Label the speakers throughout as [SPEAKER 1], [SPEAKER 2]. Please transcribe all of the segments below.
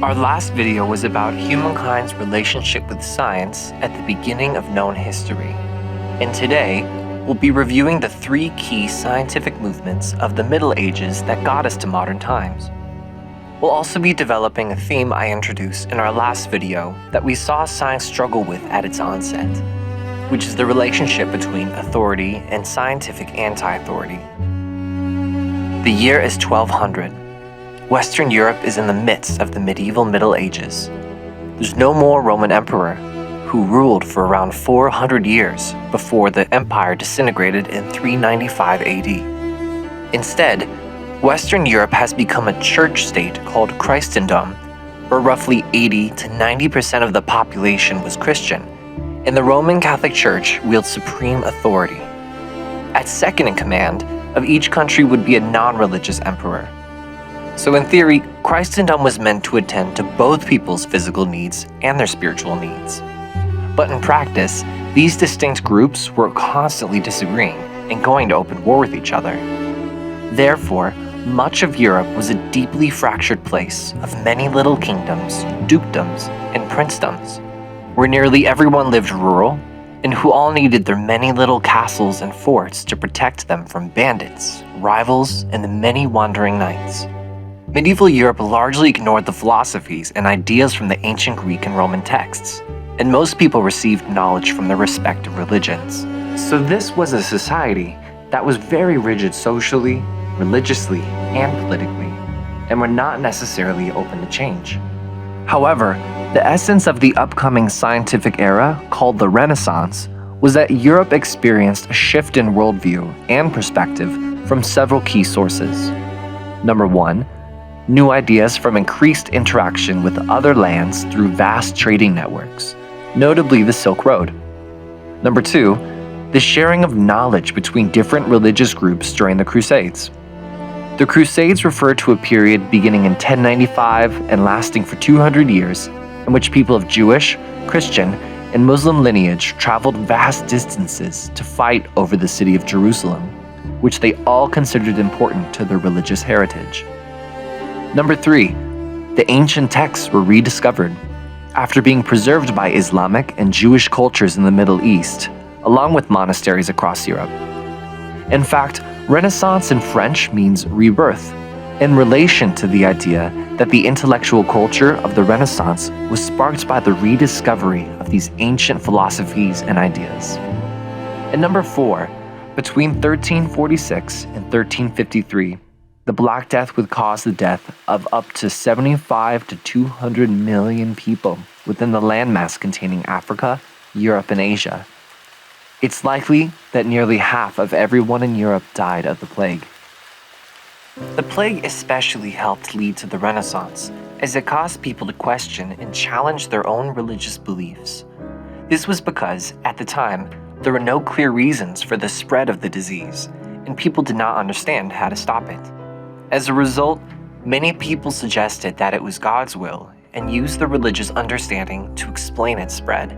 [SPEAKER 1] Our last video was about humankind's relationship with science at the beginning of known history. And today, we'll be reviewing the three key scientific movements of the Middle Ages that got us to modern times. We'll also be developing a theme I introduced in our last video that we saw science struggle with at its onset, which is the relationship between authority and scientific anti-authority. The year is 1200. Western Europe is in the midst of the medieval Middle Ages. There's no more Roman emperor, who ruled for around 400 years before the empire disintegrated in 395 AD. Instead, Western Europe has become a church state called Christendom, where roughly 80 to 90% of the population was Christian, and the Roman Catholic Church wields supreme authority. At second in command of each country would be a non-religious emperor. So in theory, Christendom was meant to attend to both people's physical needs and their spiritual needs. But in practice, these distinct groups were constantly disagreeing and going to open war with each other. Therefore, much of Europe was a deeply fractured place of many little kingdoms, dukedoms, and princedoms, where nearly everyone lived rural and who all needed their many little castles and forts to protect them from bandits, rivals, and the many wandering knights. Medieval Europe largely ignored the philosophies and ideas from the ancient Greek and Roman texts, and most people received knowledge from their respective religions. So this was a society that was very rigid socially, religiously, and politically, and were not necessarily open to change. However, the essence of the upcoming scientific era, called the Renaissance, was that Europe experienced a shift in worldview and perspective from several key sources. Number one, new ideas from increased interaction with other lands through vast trading networks, notably the Silk Road. Number two, the sharing of knowledge between different religious groups during the Crusades. The Crusades refer to a period beginning in 1095 and lasting for 200 years, in which people of Jewish, Christian, and Muslim lineage traveled vast distances to fight over the city of Jerusalem, which they all considered important to their religious heritage. Number three, the ancient texts were rediscovered after being preserved by Islamic and Jewish cultures in the Middle East, along with monasteries across Europe. In fact, Renaissance in French means rebirth, in relation to the idea that the intellectual culture of the Renaissance was sparked by the rediscovery of these ancient philosophies and ideas. And number four, between 1346 and 1353, the Black Death would cause the death of up to 75 to 200 million people within the landmass containing Africa, Europe, and Asia. It's likely that nearly half of everyone in Europe died of the plague. The plague especially helped lead to the Renaissance, as it caused people to question and challenge their own religious beliefs. This was because, at the time, there were no clear reasons for the spread of the disease, and people did not understand how to stop it. As a result, many people suggested that it was God's will and used the religious understanding to explain its spread.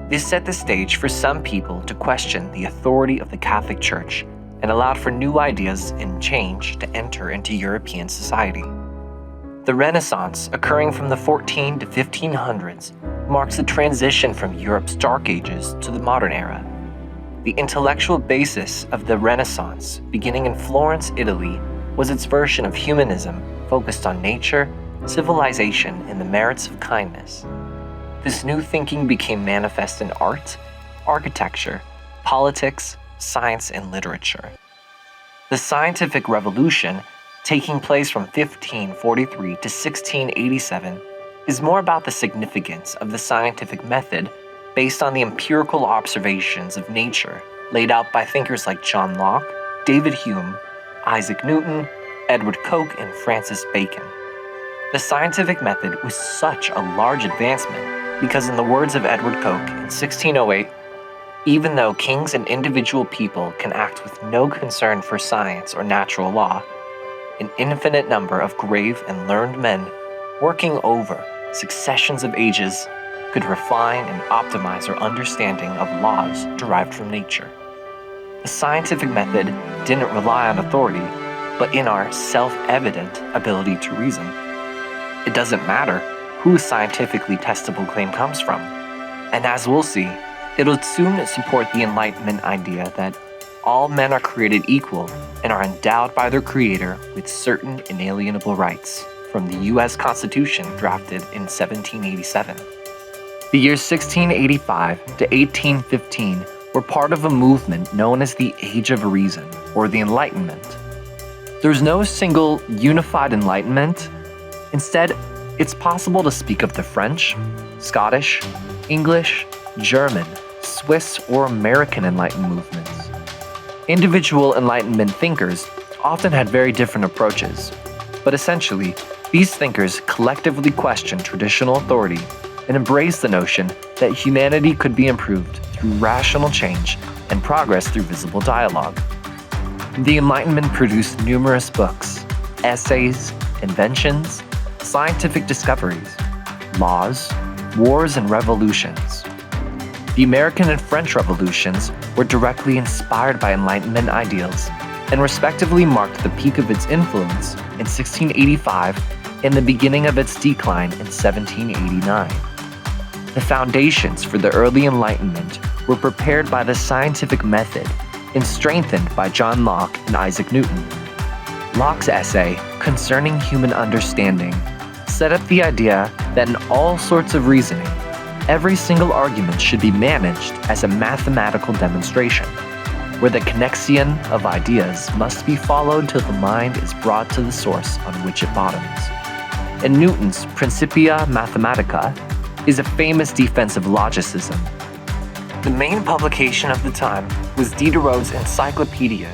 [SPEAKER 1] This set the stage for some people to question the authority of the Catholic Church and allowed for new ideas and change to enter into European society. The Renaissance, occurring from the 14 to 1500s, marks a transition from Europe's Dark Ages to the modern era. The intellectual basis of the Renaissance, beginning in Florence, Italy, was its version of humanism focused on nature, civilization, and the merits of kindness. This new thinking became manifest in art, architecture, politics, science, and literature. The scientific revolution, taking place from 1543 to 1687, is more about the significance of the scientific method based on the empirical observations of nature laid out by thinkers like John Locke, David Hume, Isaac Newton, Edward Koch, and Francis Bacon. The scientific method was such a large advancement because, in the words of Edward Koch in 1608, even though kings and individual people can act with no concern for science or natural law, an infinite number of grave and learned men working over successions of ages could refine and optimize our understanding of laws derived from nature. The scientific method didn't rely on authority, but in our self-evident ability to reason. It doesn't matter whose scientifically testable claim comes from. And as we'll see, it'll soon support the Enlightenment idea that all men are created equal and are endowed by their Creator with certain inalienable rights, from the U.S. Constitution drafted in 1787. The years 1685 to 1815 were part of a movement known as the Age of Reason, or the Enlightenment. There's no single unified Enlightenment. Instead, it's possible to speak of the French, Scottish, English, German, Swiss, or American Enlightenment movements. Individual Enlightenment thinkers often had very different approaches, but essentially, these thinkers collectively questioned traditional authority and embraced the notion that humanity could be improved through rational change and progress through visible dialogue. The Enlightenment produced numerous books, essays, inventions, scientific discoveries, laws, wars, and revolutions. The American and French revolutions were directly inspired by Enlightenment ideals and respectively marked the peak of its influence in 1685 and the beginning of its decline in 1789. The foundations for the Early Enlightenment were prepared by the scientific method and strengthened by John Locke and Isaac Newton. Locke's essay, Concerning Human Understanding, set up the idea that in all sorts of reasoning, every single argument should be managed as a mathematical demonstration, where the connexion of ideas must be followed till the mind is brought to the source on which it bottoms. And Newton's Principia Mathematica is a famous defense of logicism. The main publication of the time was Diderot's Encyclopedia,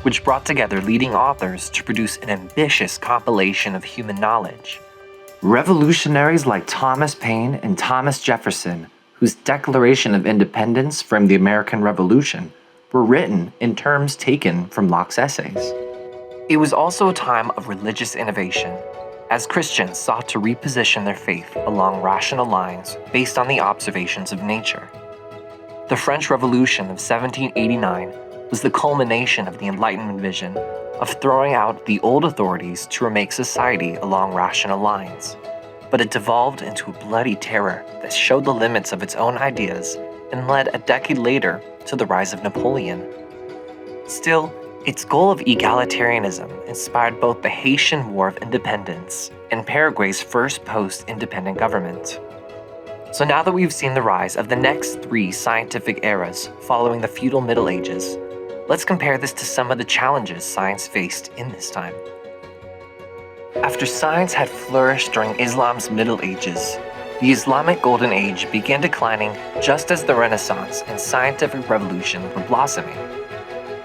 [SPEAKER 1] which brought together leading authors to produce an ambitious compilation of human knowledge. Revolutionaries like Thomas Paine and Thomas Jefferson, whose Declaration of Independence framed the American Revolution, were written in terms taken from Locke's essays. It was also a time of religious innovation, as Christians sought to reposition their faith along rational lines based on the observations of nature. The French Revolution of 1789 was the culmination of the Enlightenment vision of throwing out the old authorities to remake society along rational lines. But it devolved into a bloody terror that showed the limits of its own ideas and led a decade later to the rise of Napoleon. Still, its goal of egalitarianism inspired both the Haitian War of Independence and Paraguay's first post-independent government. So now that we've seen the rise of the next three scientific eras following the feudal Middle Ages, let's compare this to some of the challenges science faced in this time. After science had flourished during Islam's Middle Ages, the Islamic Golden Age began declining just as the Renaissance and scientific revolution were blossoming.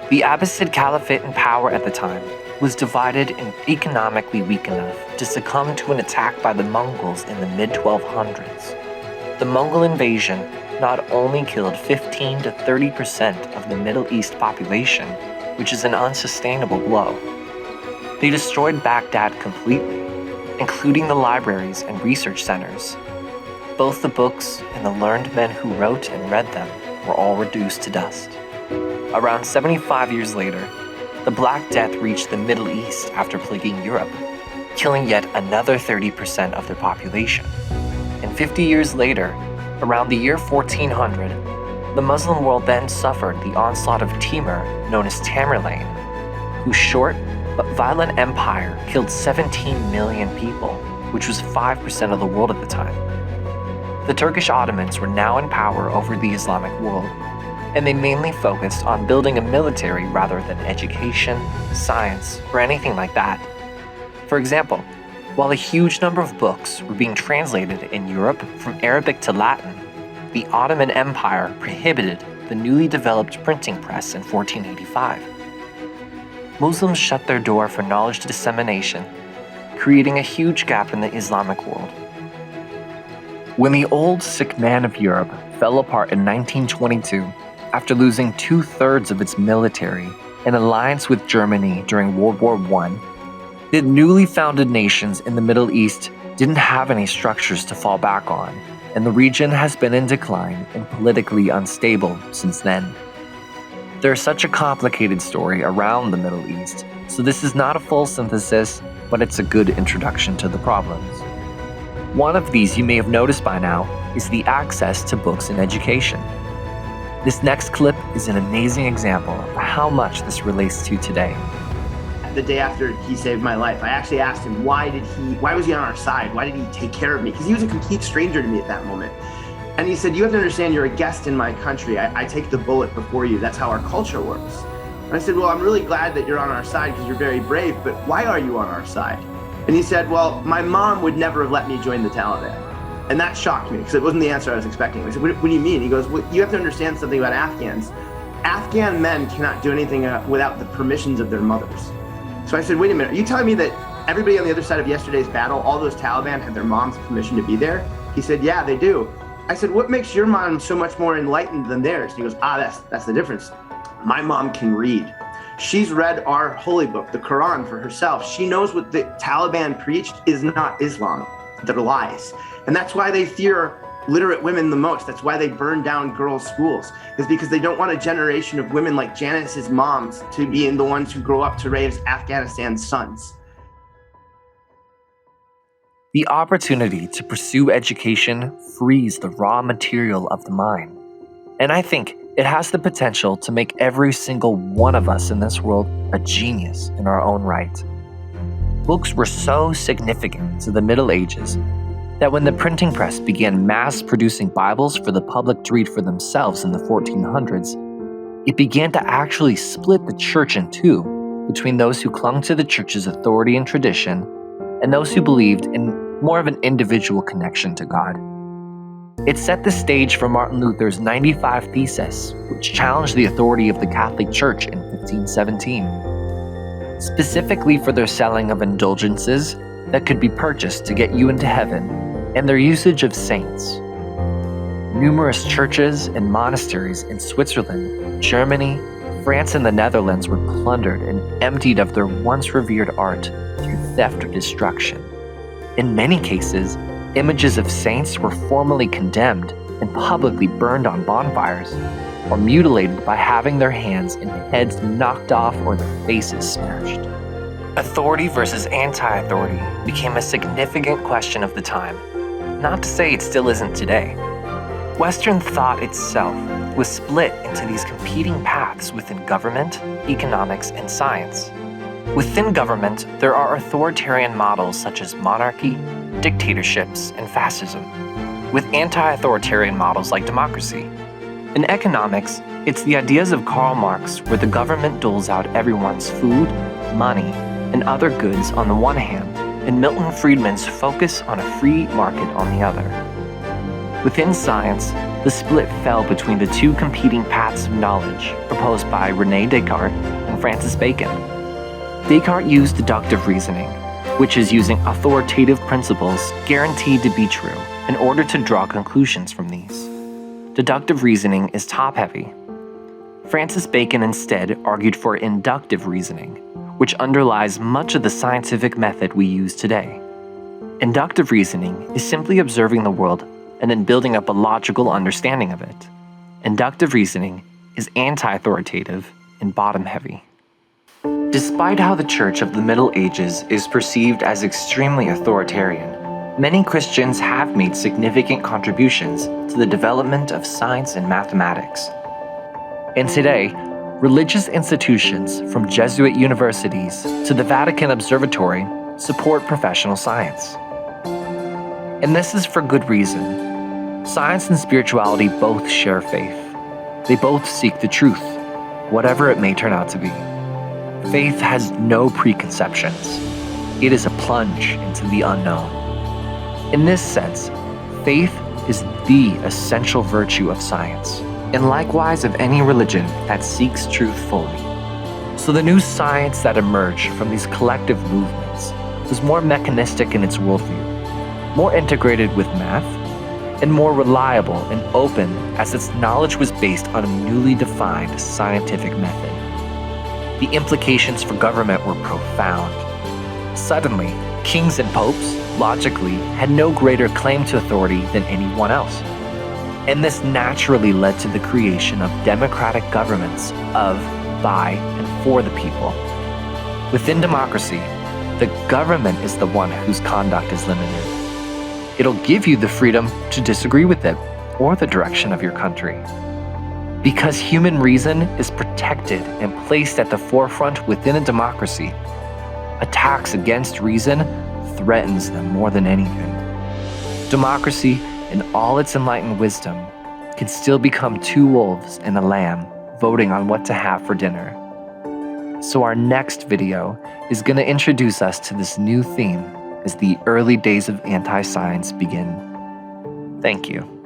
[SPEAKER 1] The Abbasid Caliphate in power at the time was divided and economically weak enough to succumb to an attack by the Mongols in the mid-1200s. The Mongol Invasion not only killed 15 to 30% of the Middle East population, which is an unsustainable blow. They destroyed Baghdad completely, including the libraries and research centers. Both the books and the learned men who wrote and read them were all reduced to dust. Around 75 years later, the Black Death reached the Middle East after plaguing Europe, killing yet another 30% of their population. And 50 years later, around the year 1400, the Muslim world then suffered the onslaught of Timur, known as Tamerlane, whose short but violent empire killed 17 million people, which was 5% of the world at the time. The Turkish Ottomans were now in power over the Islamic world, and they mainly focused on building a military rather than education, science, or anything like that. For example, while a huge number of books were being translated in Europe from Arabic to Latin, the Ottoman Empire prohibited the newly developed printing press in 1485. Muslims shut their door for knowledge dissemination, creating a huge gap in the Islamic world. When the old sick man of Europe fell apart in 1922, after losing 2/3 of its military in alliance with Germany during World War I, the newly founded nations in the Middle East didn't have any structures to fall back on, and the region has been in decline and politically unstable since then. There's such a complicated story around the Middle East, so this is not a full synthesis, but it's a good introduction to the problems. One of these you may have noticed by now is the access to books and education. This next clip is an amazing example of how much this relates to today.
[SPEAKER 2] The day after he saved my life, I actually asked him, why was he on our side? Why did he take care of me? Because he was a complete stranger to me at that moment. And he said, you have to understand, you're a guest in my country. I take the bullet before you. That's how our culture works. And I said, well, I'm really glad that you're on our side because you're very brave, but why are you on our side? And he said, well, my mom would never have let me join the Taliban. And that shocked me because it wasn't the answer I was expecting. I said, what do you mean? He goes, well, you have to understand something about Afghans. Afghan men cannot do anything without the permissions of their mothers. So I said, wait a minute, are you telling me that everybody on the other side of yesterday's battle, all those Taliban had their mom's permission to be there? He said, yeah, they do. I said, what makes your mom so much more enlightened than theirs? And he goes, that's the difference. My mom can read. She's read our holy book, the Quran, for herself. She knows what the Taliban preached is not Islam. They're lies. And that's why they fear literate women the most. That's why they burn down girls' schools, is because they don't want a generation of women like Janice's moms to be the ones who grow up to raise Afghanistan's sons.
[SPEAKER 1] The opportunity to pursue education frees the raw material of the mind. And I think it has the potential to make every single one of us in this world a genius in our own right. Books were so significant to the Middle Ages that when the printing press began mass-producing Bibles for the public to read for themselves in the 1400s, it began to actually split the church in two between those who clung to the church's authority and tradition and those who believed in more of an individual connection to God. It set the stage for Martin Luther's 95 Theses, which challenged the authority of the Catholic Church in 1517, specifically for their selling of indulgences that could be purchased to get you into heaven, and their usage of saints. Numerous churches and monasteries in Switzerland, Germany, France, and the Netherlands were plundered and emptied of their once revered art through theft or destruction. In many cases, images of saints were formally condemned and publicly burned on bonfires, or mutilated by having their hands and heads knocked off or their faces smashed. Authority versus anti-authority became a significant question of the time. Not to say it still isn't today. Western thought itself was split into these competing paths within government, economics, and science. Within government, there are authoritarian models such as monarchy, dictatorships, and fascism, with anti-authoritarian models like democracy. In economics, it's the ideas of Karl Marx where the government doles out everyone's food, money, and other goods on the one hand, and Milton Friedman's focus on a free market on the other. Within science, the split fell between the two competing paths of knowledge proposed by René Descartes and Francis Bacon. Descartes used deductive reasoning, which is using authoritative principles guaranteed to be true in order to draw conclusions from these. Deductive reasoning is top-heavy. Francis Bacon instead argued for inductive reasoning, which underlies much of the scientific method we use today. Inductive reasoning is simply observing the world and then building up a logical understanding of it. Inductive reasoning is anti-authoritative and bottom-heavy. Despite how the Church of the Middle Ages is perceived as extremely authoritarian, many Christians have made significant contributions to the development of science and mathematics. And today, religious institutions from Jesuit universities to the Vatican Observatory support professional science. And this is for good reason. Science and spirituality both share faith. They both seek the truth, whatever it may turn out to be. Faith has no preconceptions. It is a plunge into the unknown. In this sense, faith is the essential virtue of science, and likewise of any religion that seeks truth fully. So the new science that emerged from these collective movements was more mechanistic in its worldview, more integrated with math, and more reliable and open as its knowledge was based on a newly defined scientific method. The implications for government were profound. Suddenly, kings and popes, logically, had no greater claim to authority than anyone else. And this naturally led to the creation of democratic governments of, by, and for the people. Within democracy, the government is the one whose conduct is limited. It'll give you the freedom to disagree with it or the direction of your country. Because human reason is protected and placed at the forefront within a democracy, attacks against reason threatens them more than anything. Democracy, in all its enlightened wisdom, can still become two wolves and a lamb voting on what to have for dinner. So our next video is going to introduce us to this new theme as the early days of anti-science begin. Thank you.